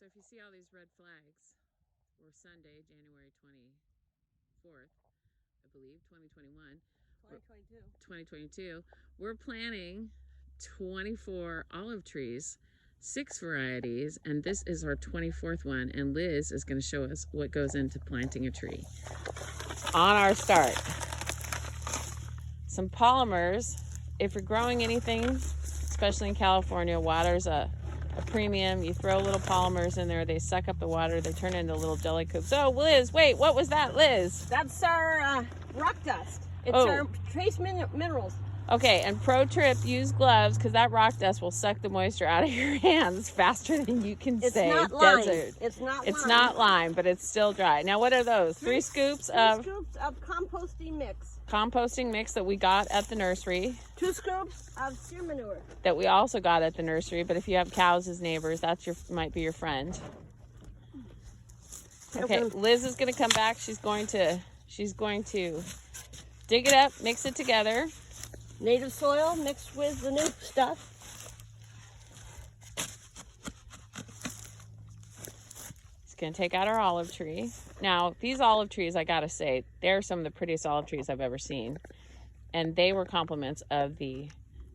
So if you see all these red flags, we're Sunday, January 24th, I believe, 2021. 2022. We're planting 24 olive trees, 6 varieties, and this is our 24th one. And Liz is going to show us what goes into planting a tree. On our start, some polymers. If you're growing anything, especially in California, water's a premium. You throw little polymers in there, they suck up the water, they turn into little jelly cubes. So Liz, wait, what was that, Liz? That's our rock dust. It's our trace minerals. Okay, and pro tip, use gloves because that rock dust will suck the moisture out of your hands faster than you can say. It's not lime. Desert. It's not lime, but it's still dry. Now, what are those? Three scoops of composting mix. Composting mix that we got at the nursery. 2 scoops of steer manure. That we also got at the nursery, but if you have cows as neighbors, that's might be your friend. Okay, Liz is going to come back. She's going to dig it up, mix it together. Native soil mixed with the new stuff. It's going to take out our olive tree. Now, these olive trees, I got to say, they're some of the prettiest olive trees I've ever seen. And they were compliments of the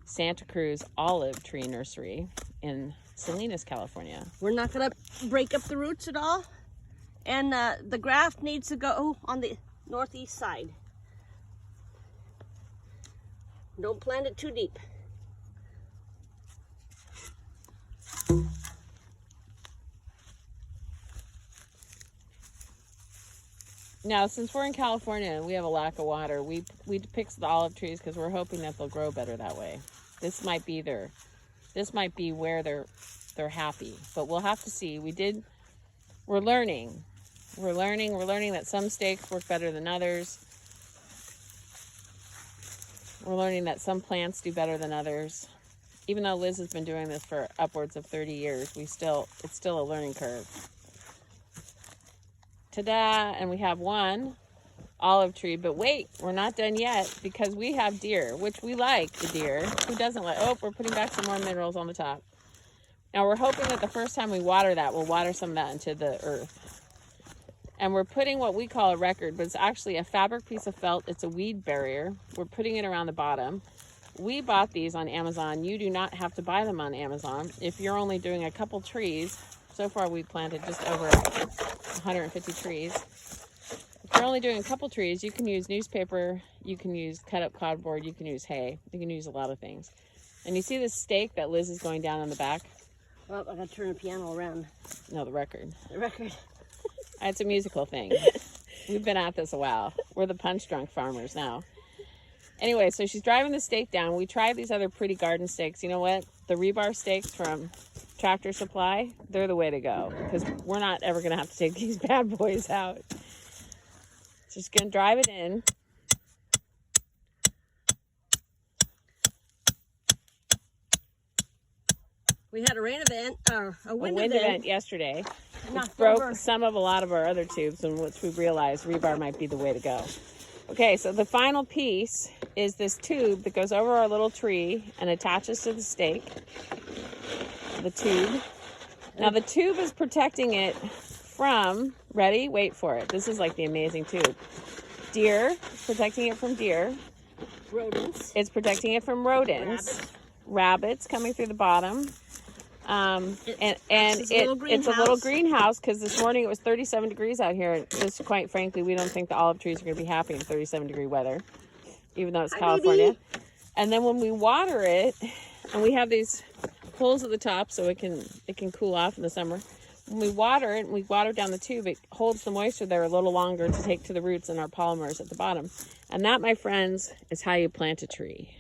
Santa Cruz Olive Tree Nursery in Salinas, California. We're not going to break up the roots at all. And the graft needs to go on the northeast side. Don't plant it too deep. Now, since we're in California and we have a lack of water, we pick the olive trees because we're hoping that they'll grow better that way. This might be where they're happy, but we'll have to see. We're learning that some stakes work better than others. We're learning that some plants do better than others. Even though Liz has been doing this for upwards of 30 years, it's still a learning curve. Ta-da! And we have one olive tree, but wait, we're not done yet because we have deer, which we like the deer. Who doesn't like? Oh, we're putting back some more minerals on the top. Now we're hoping that the first time we water that, we'll water some of that into the earth. And we're putting what we call a record, but it's actually a fabric piece of felt. It's a weed barrier. We're putting it around the bottom. We bought these on Amazon. You do not have to buy them on Amazon. If you're only doing a couple trees, so far we've planted just over 150 trees. If you're only doing a couple trees, you can use newspaper, you can use cut up cardboard, you can use hay, you can use a lot of things. And you see this stake that Liz is going down in the back? Well, I gotta turn the piano around. No, the record. The record. It's a musical thing. We've been at this a while. We're the punch drunk farmers now. Anyway, so she's driving the stake down. We tried these other pretty garden stakes. You know what? The rebar stakes from Tractor Supply, they're the way to go because we're not ever going to have to take these bad boys out. Just going to drive it in. We had a rain event, or a wind event yesterday. Which broke a lot of our other tubes, in which we realized rebar might be the way to go. Okay, so the final piece is this tube that goes over our little tree and attaches to the stake. The tube. Now the tube is protecting it from, ready? Wait for it. This is like the amazing tube. Deer, protecting it from deer. Rodents. It's protecting it from rodents. Rabbits coming through the bottom. It's a little greenhouse because this morning it was 37 degrees out here. And just quite frankly, we don't think the olive trees are going to be happy in 37-degree weather, even though it's California. And then when we water it, and we have these holes at the top so it can cool off in the summer. When we water it and we water down the tube, it holds the moisture there a little longer to take to the roots and our polymers at the bottom. And that, my friends, is how you plant a tree.